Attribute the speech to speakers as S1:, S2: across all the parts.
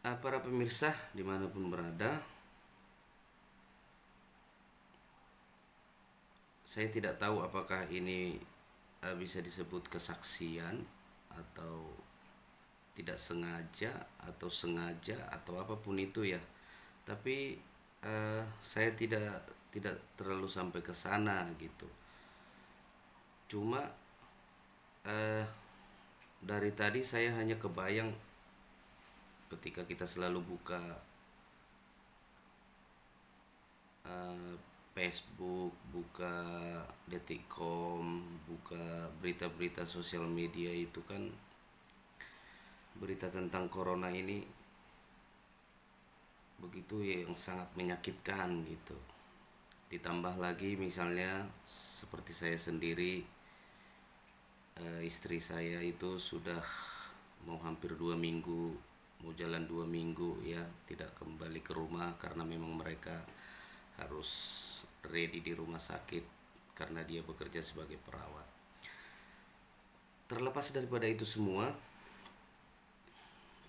S1: Para pemirsa dimanapun berada, saya tidak tahu apakah ini bisa disebut kesaksian atau tidak sengaja atau sengaja atau apapun itu ya. Tapi saya tidak terlalu sampai ke sana gitu. Cuma eh, dari tadi saya hanya kebayang ketika kita selalu buka eh, Facebook, buka Detikcom, buka berita-berita sosial media itu kan berita tentang corona ini begitu ya, yang sangat menyakitkan gitu. Ditambah lagi misalnya seperti saya sendiri, istri saya itu sudah mau hampir 2 minggu, mau jalan 2 minggu ya, tidak kembali ke rumah karena memang mereka harus ready di rumah sakit karena dia bekerja sebagai perawat. Terlepas daripada itu semua,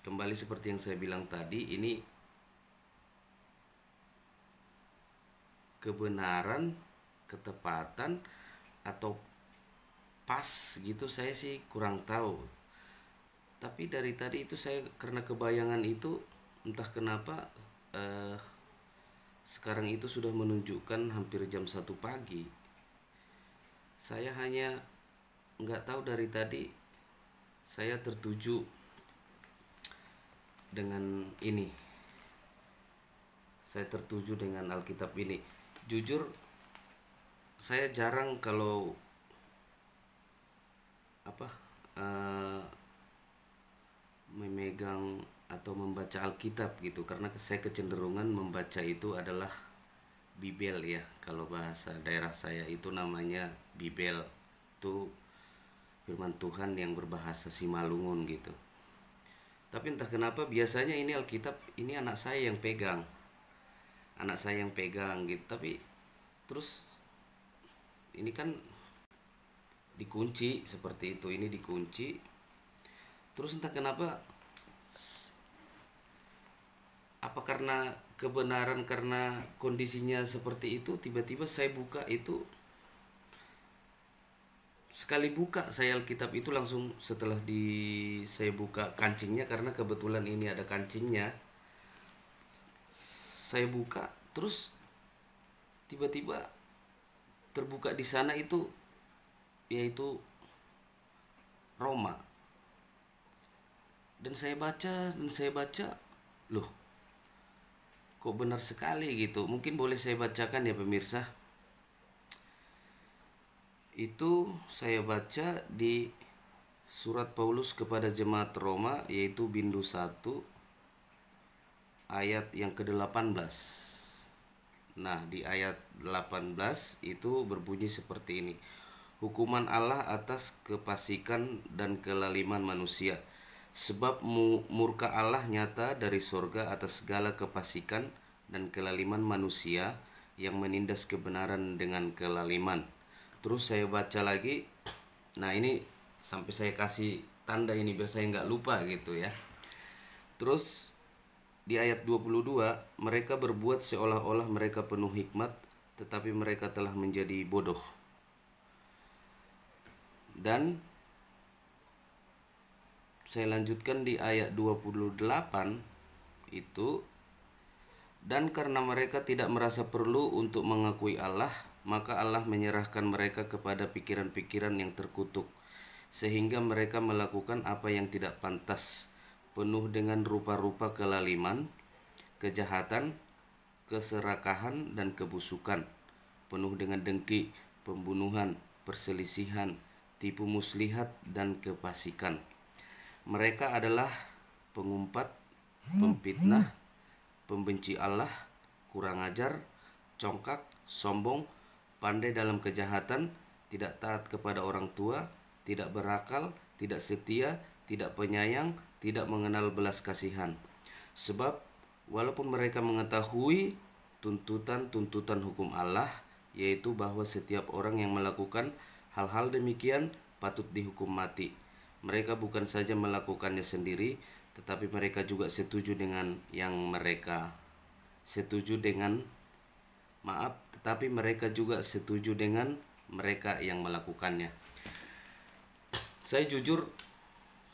S1: kembali seperti yang saya bilang tadi, ini kebenaran, ketepatan, atau pas gitu saya sih kurang tahu. Tapi dari tadi itu saya karena kebayangan itu, entah kenapa eh, sekarang itu sudah menunjukkan hampir jam 1 pagi. Saya hanya nggak tahu, dari tadi saya tertuju dengan ini. Saya tertuju dengan Alkitab ini. Jujur, saya jarang kalau apa eh, memegang atau membaca Alkitab gitu, karena saya kecenderungan membaca itu adalah Bibel ya. Kalau bahasa daerah saya itu namanya Bibel. Itu firman Tuhan yang berbahasa Simalungun gitu. Tapi entah kenapa biasanya ini Alkitab ini anak saya yang pegang. Anak saya yang pegang gitu. Tapi terus ini kan dikunci seperti itu. Ini dikunci. Terus entah kenapa, apa karena kebenaran, karena kondisinya seperti itu, tiba-tiba saya buka itu. Sekali buka saya Alkitab itu langsung, setelah saya buka kancingnya karena kebetulan ini ada kancingnya. Saya buka terus tiba-tiba terbuka di sana itu, yaitu Roma. Dan saya baca, loh, kok benar sekali gitu. Mungkin boleh saya bacakan ya pemirsa. Itu saya baca di surat Paulus kepada jemaat Roma, yaitu Bindu 1 ayat yang ke-18. Nah, di ayat 18 itu berbunyi seperti ini. Hukuman Allah atas kefasikan dan kelaliman manusia. Sebab murka Allah nyata dari sorga atas segala kefasikan dan kelaliman manusia yang menindas kebenaran dengan kelaliman. Terus saya baca lagi. Nah, ini sampai saya kasih tanda ini biar saya nggak lupa gitu ya. Terus di ayat 22, mereka berbuat seolah-olah mereka penuh hikmat, tetapi mereka telah menjadi bodoh. Dan saya lanjutkan di ayat 28 itu, dan karena mereka tidak merasa perlu untuk mengakui Allah, maka Allah menyerahkan mereka kepada pikiran-pikiran yang terkutuk, sehingga mereka melakukan apa yang tidak pantas, penuh dengan rupa-rupa kelaliman, kejahatan, keserakahan, dan kebusukan, penuh dengan dengki, pembunuhan, perselisihan, tipu muslihat, dan kefasikan. Mereka adalah pengumpat, pemfitnah, pembenci Allah, kurang ajar, congkak, sombong, pandai dalam kejahatan, tidak taat kepada orang tua, tidak berakal, tidak setia, tidak penyayang, tidak mengenal belas kasihan. Sebab walaupun mereka mengetahui tuntutan-tuntutan hukum Allah, yaitu bahwa setiap orang yang melakukan hal-hal demikian patut dihukum mati, mereka bukan saja melakukannya sendiri, tetapi mereka juga setuju dengan yang mereka setuju dengan maaf, tetapi mereka juga setuju dengan mereka yang melakukannya. Saya jujur,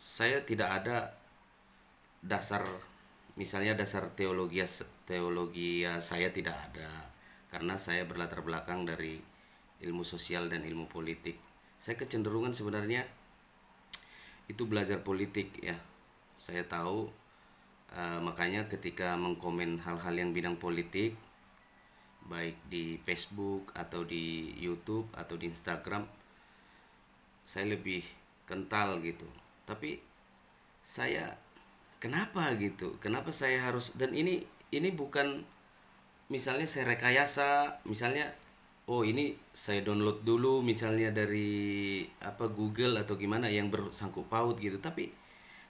S1: saya tidak ada dasar, misalnya dasar teologi saya tidak ada, karena saya berlatar belakang dari ilmu sosial dan ilmu politik. Saya kecenderungan sebenarnya itu belajar politik ya. Saya tahu, makanya ketika mengkomen hal-hal yang bidang politik, baik di Facebook atau di YouTube atau di Instagram, saya lebih kental gitu. Tapi saya kenapa gitu? Kenapa saya harus, dan ini bukan misalnya saya rekayasa, misalnya oh ini saya download dulu misalnya dari Google atau gimana yang bersangkut paut gitu. Tapi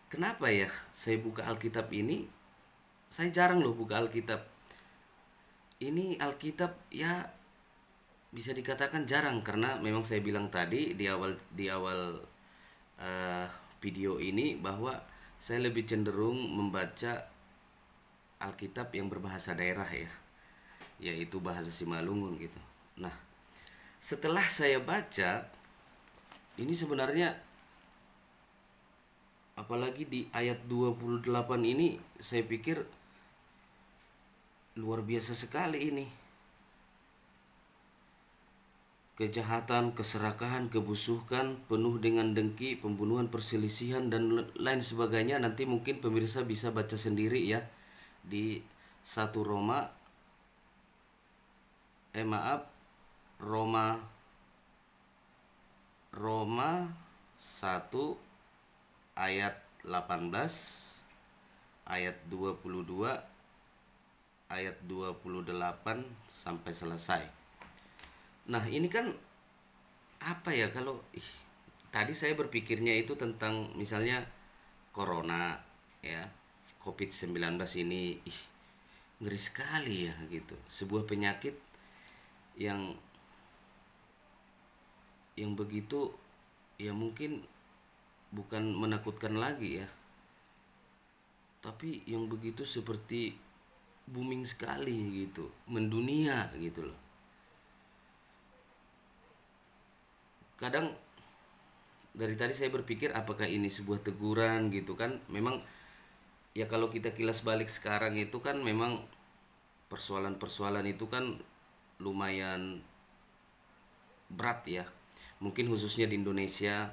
S1: kenapa ya saya buka Alkitab ini? Saya jarang loh buka Alkitab. Ini Alkitab ya bisa dikatakan jarang, karena memang saya bilang tadi di awal video ini bahwa saya lebih cenderung membaca Alkitab yang berbahasa daerah ya, yaitu bahasa Simalungun gitu. Nah, setelah saya baca ini sebenarnya, apalagi di ayat 28 ini, saya pikir luar biasa sekali ini. Kejahatan, keserakahan, kebusukan, penuh dengan dengki, pembunuhan, perselisihan, dan lain sebagainya. Nanti mungkin pemirsa bisa baca sendiri ya di 1 Roma Roma 1 ayat 18, ayat 22, ayat 28 sampai selesai. Nah, ini kan apa ya, kalau tadi saya berpikirnya itu tentang misalnya corona ya, COVID-19 ini ngeri sekali ya gitu. Sebuah penyakit yang begitu ya, mungkin bukan menakutkan lagi ya, tapi yang begitu seperti booming sekali gitu, mendunia gitu loh. Kadang dari tadi saya berpikir apakah ini sebuah teguran gitu kan. Memang ya kalau kita kilas balik sekarang itu kan memang persoalan-persoalan itu kan lumayan berat ya. Mungkin khususnya di Indonesia,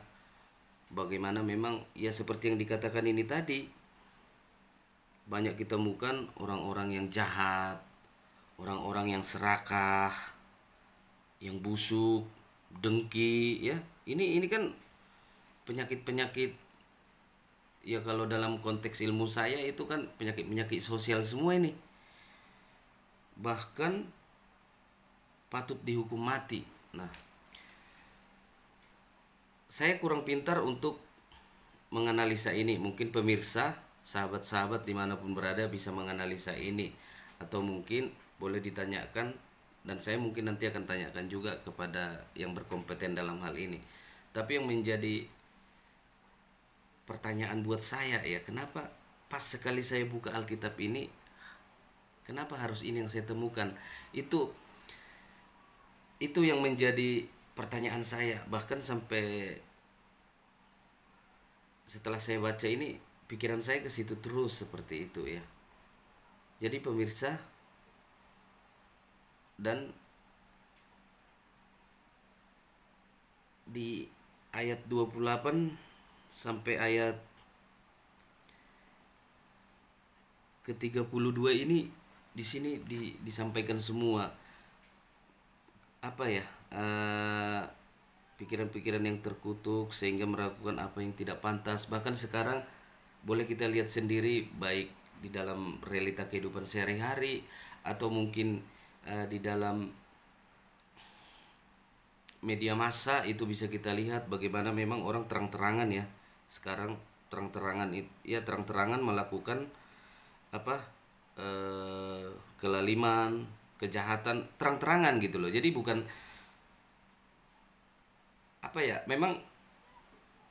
S1: bagaimana memang ya seperti yang dikatakan ini tadi, banyak kita temukan orang-orang yang jahat, orang-orang yang serakah, yang busuk, dengki ya. Ini kan penyakit-penyakit ya, kalau dalam konteks ilmu saya itu kan penyakit-penyakit sosial semua ini. Bahkan patut dihukum mati. Nah, saya kurang pintar untuk menganalisa ini. Mungkin pemirsa, sahabat-sahabat dimanapun berada bisa menganalisa ini, atau mungkin boleh ditanyakan, dan saya mungkin nanti akan tanyakan juga kepada yang berkompeten dalam hal ini. Tapi yang menjadi pertanyaan buat saya ya, kenapa pas sekali saya buka Alkitab ini, kenapa harus ini yang saya temukan? Itu yang menjadi pertanyaan saya. Bahkan sampai setelah saya baca ini, pikiran saya ke situ terus seperti itu ya. Jadi pemirsa, dan di ayat 28 sampai ayat ke-32 ini, di sini disampaikan semua pikiran-pikiran yang terkutuk sehingga melakukan apa yang tidak pantas. Bahkan sekarang boleh kita lihat sendiri, baik di dalam realita kehidupan sehari-hari atau mungkin di dalam media massa, itu bisa kita lihat bagaimana memang orang terang-terangan ya sekarang, terang-terangan melakukan kelaliman, kejahatan, terang-terangan gitu loh. Jadi bukan memang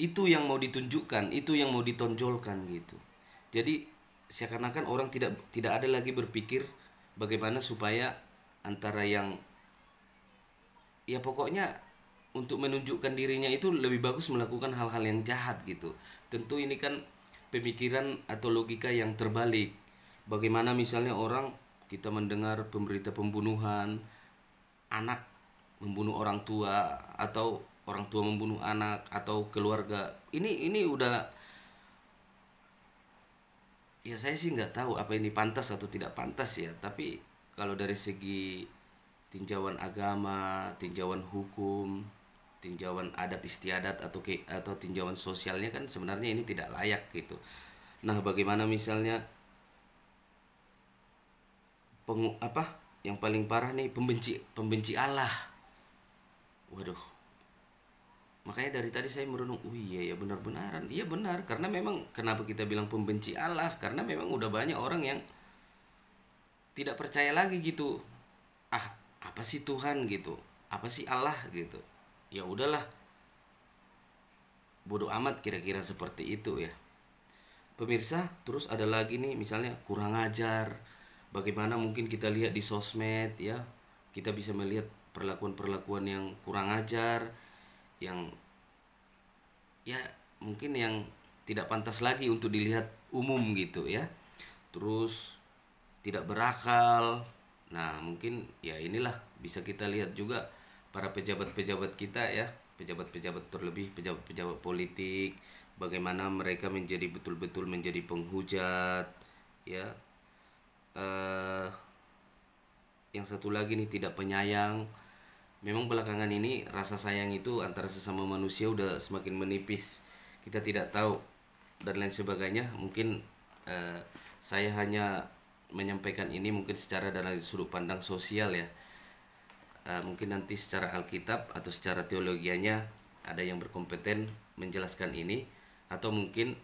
S1: itu yang mau ditunjukkan, itu yang mau ditonjolkan gitu. Jadi seakan-akan orang tidak ada lagi berpikir bagaimana supaya antara yang, ya pokoknya untuk menunjukkan dirinya itu lebih bagus melakukan hal-hal yang jahat gitu. Tentu ini kan pemikiran atau logika yang terbalik. Bagaimana misalnya orang, kita mendengar pemberita pembunuhan, anak membunuh orang tua, atau orang tua membunuh anak, atau keluarga. Ini udah, ya saya sih nggak tahu apa ini pantas atau tidak pantas ya. Tapi kalau dari segi tinjauan agama, tinjauan hukum, tinjauan adat istiadat, atau tinjauan sosialnya kan sebenarnya ini tidak layak gitu. Nah, bagaimana misalnya apa yang paling parah nih, pembenci pembenci Allah. Waduh, makanya dari tadi saya merenung, oh iya ya, benar-benaran iya benar, karena memang kenapa kita bilang pembenci Allah, karena memang udah banyak orang yang tidak percaya lagi gitu. Ah, apa sih Tuhan gitu, apa sih Allah gitu, ya udahlah, bodoh amat, kira-kira seperti itu ya pemirsa. Terus ada lagi nih misalnya kurang ajar. Bagaimana mungkin kita lihat di sosmed ya, kita bisa melihat perlakuan-perlakuan yang kurang ajar, yang ya mungkin yang tidak pantas lagi untuk dilihat umum gitu ya. Terus tidak berakal. Nah, mungkin ya inilah bisa kita lihat juga para pejabat-pejabat kita ya, pejabat-pejabat, terlebih pejabat-pejabat politik, bagaimana mereka menjadi betul-betul menjadi penghujat ya. eh yang satu lagi nih, tidak penyayang. Memang belakangan ini rasa sayang itu antara sesama manusia udah semakin menipis. Kita tidak tahu dan lain sebagainya. Mungkin eh, saya hanya menyampaikan ini mungkin secara dalam sudut pandang sosial ya. Mungkin nanti secara Alkitab atau secara teologianya ada yang berkompeten menjelaskan ini, atau mungkin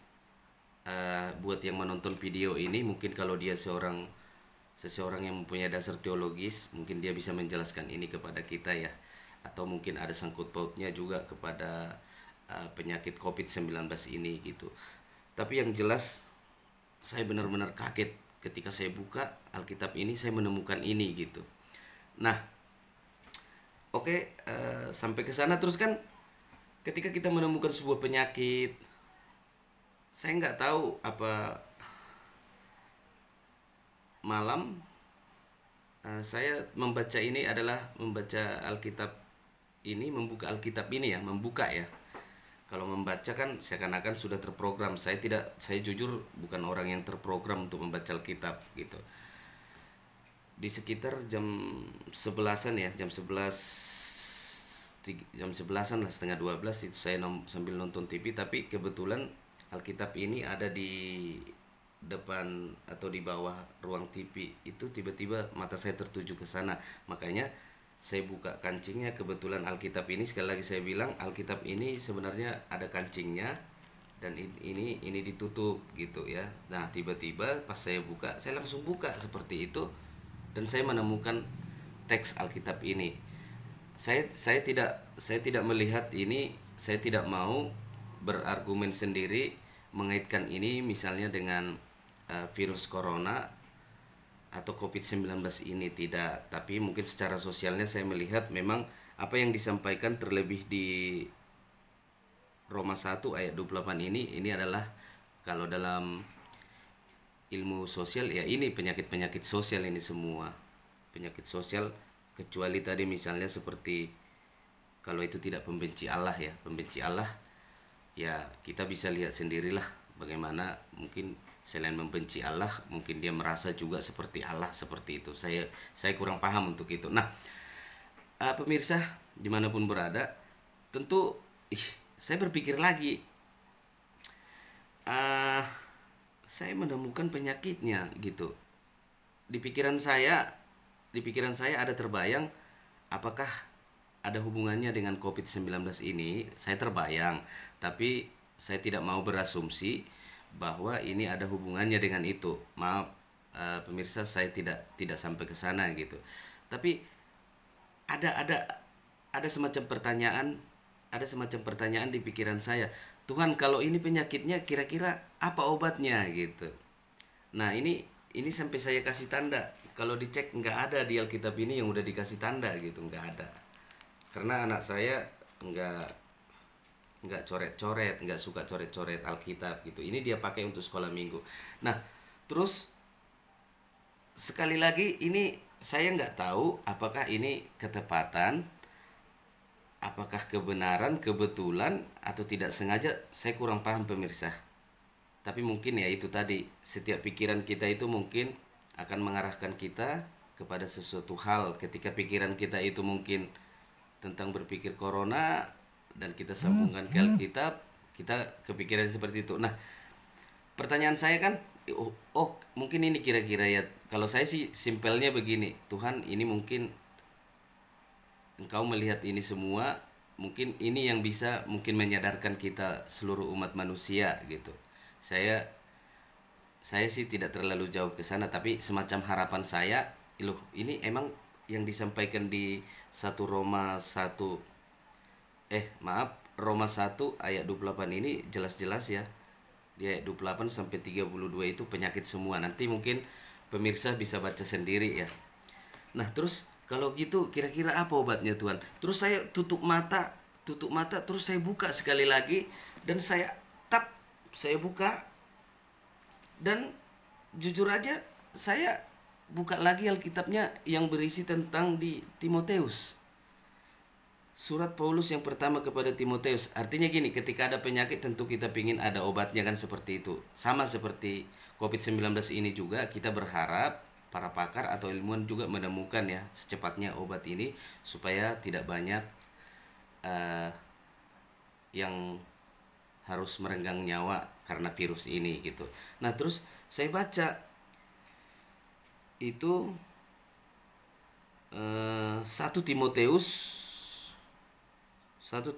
S1: buat yang menonton video ini, mungkin kalau dia seseorang yang mempunyai dasar teologis, mungkin dia bisa menjelaskan ini kepada kita ya, atau mungkin ada sangkut pautnya juga kepada penyakit COVID-19 ini gitu. Tapi yang jelas saya benar-benar kaget ketika saya buka Alkitab ini, saya menemukan ini gitu. Nah, oke, sampai ke sana terus kan, ketika kita menemukan sebuah penyakit, saya nggak tahu apa malam saya membaca ini adalah membaca Alkitab ini, membuka Alkitab ini ya, membuka ya. Kalau membaca kan seakan-akan sudah terprogram. Saya jujur bukan orang yang terprogram untuk membaca Alkitab gitu. Di sekitar jam 11-an ya, jam 11-an lah, setengah 12 itu saya sambil nonton TV, tapi kebetulan Alkitab ini ada di depan atau di bawah ruang TV itu, tiba-tiba mata saya tertuju ke sana. Makanya saya buka kancingnya, kebetulan Alkitab ini, sekali lagi saya bilang, Alkitab ini sebenarnya ada kancingnya dan ini ditutup gitu ya. Nah, tiba-tiba pas saya buka, saya langsung buka seperti itu dan saya menemukan teks Alkitab ini. Saya tidak melihat ini, saya tidak mau berargumen sendiri mengaitkan ini misalnya dengan virus corona atau COVID-19 ini, tidak. Tapi mungkin secara sosialnya saya melihat memang apa yang disampaikan terlebih di Roma 1 ayat 28 ini adalah, kalau dalam ilmu sosial ya, ini penyakit-penyakit sosial ini semua. Penyakit sosial, kecuali tadi misalnya seperti kalau itu tidak pembenci Allah ya. Pembenci Allah ya kita bisa lihat sendirilah bagaimana mungkin selain membenci Allah, mungkin dia merasa juga seperti Allah, seperti itu. Saya kurang paham untuk itu. Nah, pemirsa dimanapun berada, tentu saya berpikir lagi, saya menemukan penyakitnya gitu. Di pikiran saya ada terbayang, apakah ada hubungannya dengan COVID-19 ini. Saya terbayang, tapi saya tidak mau berasumsi bahwa ini ada hubungannya dengan itu. Maaf pemirsa, saya tidak sampai ke sana gitu. Tapi ada semacam pertanyaan di pikiran saya. Tuhan kalau ini penyakitnya kira-kira apa obatnya gitu. Nah ini sampai saya kasih tanda. Kalau dicek nggak ada di Alkitab ini yang udah dikasih tanda gitu, nggak ada. Karena anak saya nggak nggak coret-coret, nggak suka coret-coret Alkitab gitu. Ini dia pakai untuk sekolah minggu. Nah, terus sekali lagi ini saya nggak tahu apakah ini ketepatan, apakah kebenaran, kebetulan atau tidak sengaja. Saya kurang paham pemirsa. Tapi mungkin ya itu tadi, setiap pikiran kita itu mungkin akan mengarahkan kita kepada sesuatu hal. Ketika pikiran kita itu mungkin tentang berpikir corona dan kita sambungkan ke Alkitab, kita kepikiran seperti itu. Nah, pertanyaan saya kan, mungkin ini kira-kira ya. Kalau saya sih simpelnya begini, Tuhan ini mungkin Engkau melihat ini semua, mungkin ini yang bisa mungkin menyadarkan kita seluruh umat manusia gitu. Saya sih tidak terlalu jauh ke sana, tapi semacam harapan saya, loh ini emang yang disampaikan di 1 Roma 1 Roma 1 ayat 28 ini jelas-jelas ya. Di ayat 28 sampai 32 itu penyakit semua. Nanti mungkin pemirsa bisa baca sendiri ya. Nah, terus kalau gitu kira-kira apa obatnya Tuhan? Terus saya tutup mata terus saya buka sekali lagi dan saya buka dan jujur aja saya buka lagi Alkitabnya yang berisi tentang di Timoteus. Surat Paulus yang pertama kepada Timoteus. Artinya gini, ketika ada penyakit tentu kita ingin ada obatnya kan, seperti itu. Sama seperti COVID-19 ini juga kita berharap para pakar atau ilmuwan juga menemukan ya secepatnya obat ini supaya tidak banyak yang harus merenggang nyawa karena virus ini gitu. Nah, terus saya baca itu 1 Timoteus 1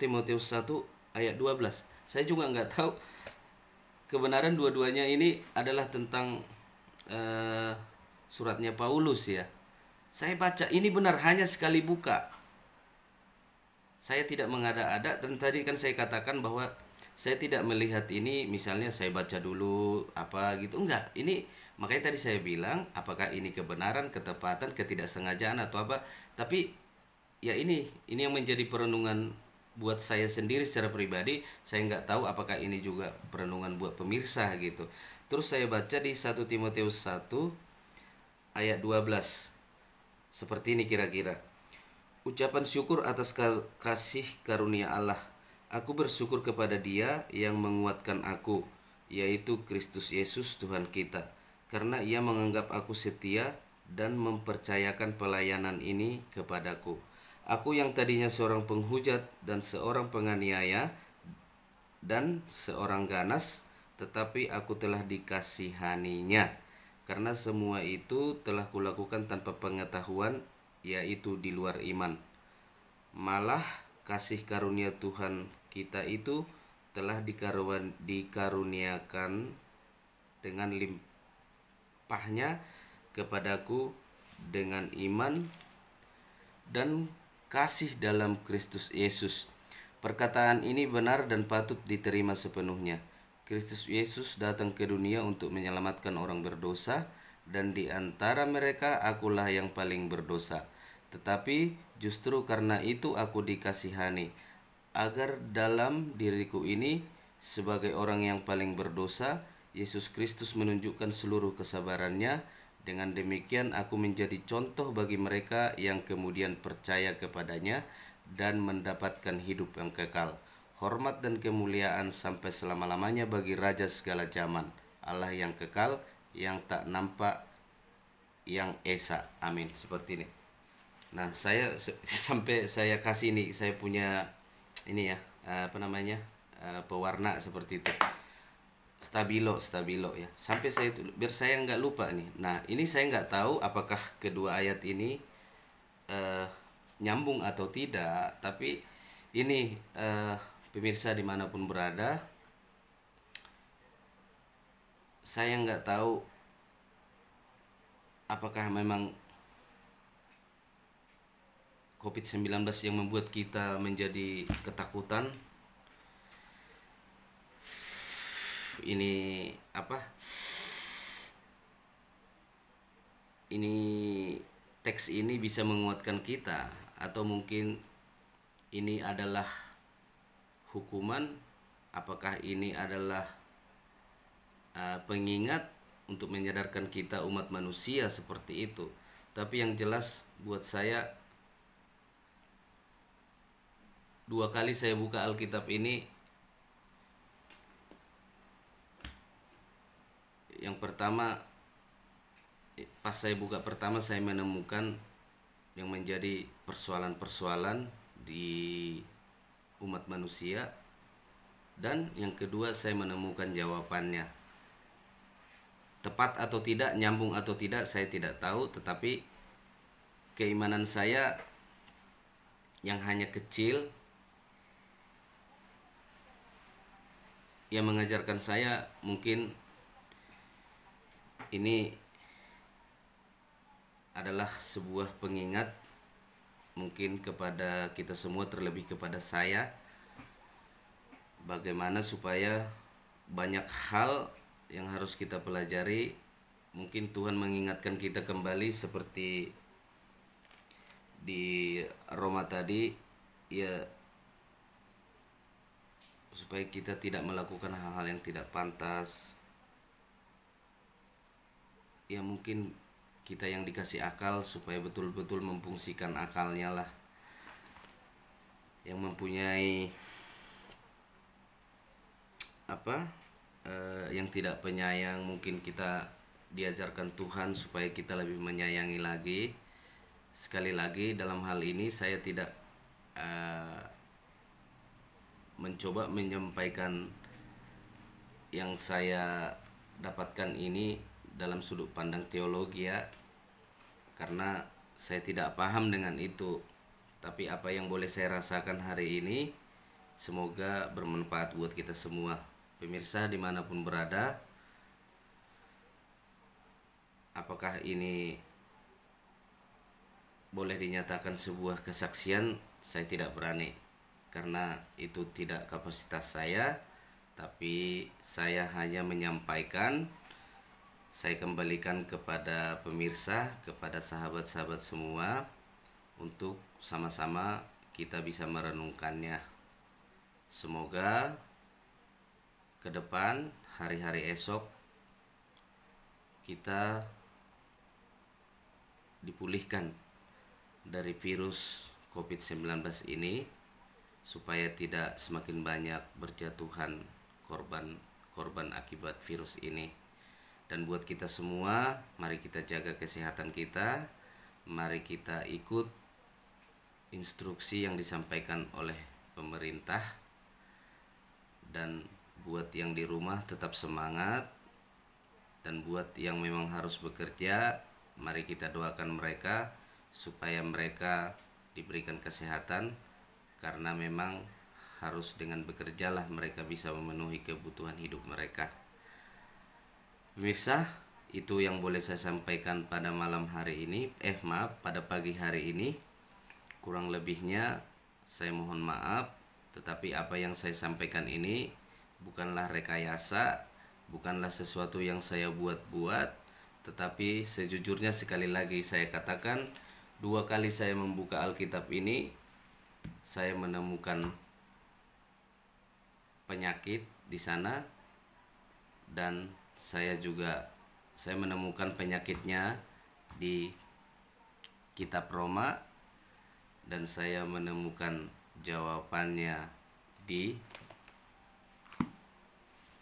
S1: ayat 12. Saya juga nggak tahu kebenaran dua-duanya ini adalah tentang suratnya Paulus ya. Saya baca ini benar, hanya sekali buka. Saya tidak mengada-ada, dan tadi kan saya katakan bahwa saya tidak melihat ini misalnya saya baca dulu apa gitu, enggak. Ini makanya tadi saya bilang apakah ini kebenaran, ketepatan, ketidaksengajaan atau apa. Tapi ya ini yang menjadi perenungan buat saya sendiri secara pribadi. Saya nggak tahu apakah ini juga perenungan buat pemirsa gitu. Terus saya baca di 1 Timoteus 1 ayat 12. Seperti ini kira-kira. Ucapan syukur atas kasih karunia Allah. Aku bersyukur kepada Dia yang menguatkan aku, yaitu Kristus Yesus Tuhan kita, karena Ia menganggap aku setia dan mempercayakan pelayanan ini kepadaku. Aku yang tadinya seorang penghujat dan seorang penganiaya dan seorang ganas, tetapi aku telah dikasihaninya. Karena semua itu telah kulakukan tanpa pengetahuan, yaitu di luar iman. Malah kasih karunia Tuhan kita itu telah dikaruniakan dengan limpahnya kepadaku dengan iman dan kasih dalam Kristus Yesus. Perkataan ini benar dan patut diterima sepenuhnya. Kristus Yesus datang ke dunia untuk menyelamatkan orang berdosa, dan di antara mereka akulah yang paling berdosa. Tetapi justru karena itu aku dikasihani, agar dalam diriku ini sebagai orang yang paling berdosa, Yesus Kristus menunjukkan seluruh kesabarannya. Dengan demikian aku menjadi contoh bagi mereka yang kemudian percaya kepadanya dan mendapatkan hidup yang kekal. Hormat dan kemuliaan sampai selama-lamanya bagi Raja segala zaman, Allah yang kekal, yang tak nampak, yang esa. Amin. Seperti ini. Nah, saya sampai saya kasih ini, saya punya ini ya, pewarna seperti itu. Stabilo ya. Sampai saya itu biar saya nggak lupa nih. Nah, ini saya nggak tahu apakah kedua ayat ini nyambung atau tidak, tapi ini pemirsa dimanapun berada, saya nggak tahu apakah memang COVID-19 yang membuat kita menjadi ketakutan, ini apa? Ini teks ini bisa menguatkan kita, atau mungkin ini adalah hukuman, apakah ini adalah pengingat untuk menyadarkan kita umat manusia seperti itu. Tapi yang jelas buat saya, 2 kali saya buka Alkitab ini. Yang pertama, pas saya buka pertama, saya menemukan yang menjadi persoalan-persoalan di umat manusia, dan yang kedua saya menemukan jawabannya. Tepat atau tidak, nyambung atau tidak, saya tidak tahu, tetapi keimanan saya yang hanya kecil, yang mengajarkan saya mungkin ini adalah sebuah pengingat mungkin kepada kita semua, terlebih kepada saya, bagaimana supaya banyak hal yang harus kita pelajari. Mungkin Tuhan mengingatkan kita kembali seperti di Roma tadi, ya, supaya kita tidak melakukan hal-hal yang tidak pantas. Ya, mungkin kita yang dikasih akal supaya betul-betul memfungsikan akalnya lah. Yang mempunyai yang tidak penyayang, mungkin kita diajarkan Tuhan supaya kita lebih menyayangi lagi. Sekali lagi, dalam hal ini saya tidak mencoba menyampaikan yang saya dapatkan ini dalam sudut pandang teologi, ya, karena saya tidak paham dengan itu. Tapi apa yang boleh saya rasakan hari ini, semoga bermanfaat buat kita semua. Pemirsa dimanapun berada, apakah ini boleh dinyatakan sebuah kesaksian? Saya tidak berani, karena itu tidak kapasitas saya. Tapi saya hanya menyampaikan, saya kembalikan kepada pemirsa, kepada sahabat-sahabat semua, untuk sama-sama kita bisa merenungkannya. Semoga ke depan, hari-hari esok, kita dipulihkan dari virus COVID-19 ini, supaya tidak semakin banyak berjatuhan korban akibat virus ini. Dan buat kita semua, mari kita jaga kesehatan kita, mari kita ikut instruksi yang disampaikan oleh pemerintah. Dan buat yang di rumah tetap semangat, dan buat yang memang harus bekerja, mari kita doakan mereka supaya mereka diberikan kesehatan, karena memang harus dengan bekerjalah mereka bisa memenuhi kebutuhan hidup mereka. Pemirsa, itu yang boleh saya sampaikan pada malam hari ini. Pada pagi hari ini. Kurang lebihnya saya mohon maaf, tetapi apa yang saya sampaikan ini bukanlah rekayasa, bukanlah sesuatu yang saya buat-buat, tetapi sejujurnya, sekali lagi saya katakan, 2 kali saya membuka Alkitab ini, saya menemukan penyakit di sana, dan saya menemukan penyakitnya di kitab Roma, dan saya menemukan jawabannya di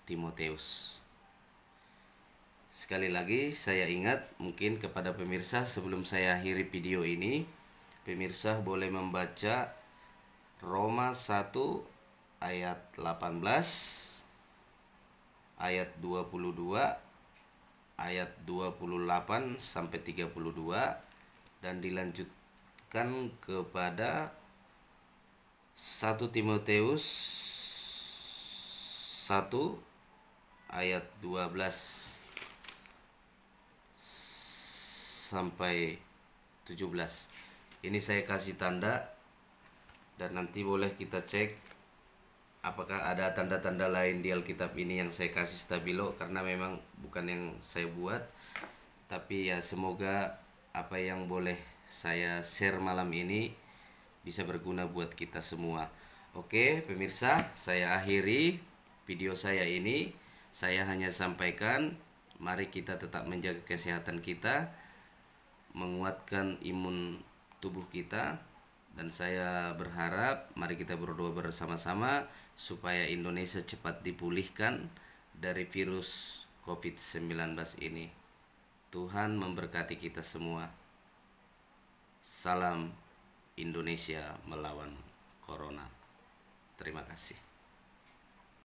S1: Timotius. Sekali lagi saya ingat mungkin kepada pemirsa, sebelum saya akhiri video ini, pemirsa boleh membaca Roma 1 ayat 18, ayat 22, ayat 28 sampai 32, dan dilanjutkan kepada 1 Timotius 1 ayat 12 sampai 17. Ini saya kasih tanda, dan nanti boleh kita cek apakah ada tanda-tanda lain di Alkitab ini yang saya kasih stabilo, karena memang bukan yang saya buat, tapi ya semoga apa yang boleh saya share malam ini bisa berguna buat kita semua. Oke pemirsa, saya akhiri video saya ini. Saya hanya sampaikan, mari kita tetap menjaga kesehatan kita, menguatkan imun tubuh kita, dan saya berharap mari kita berdoa bersama-sama supaya Indonesia cepat dipulihkan dari virus COVID-19 ini. Tuhan memberkati kita semua. Salam Indonesia melawan Corona. Terima kasih.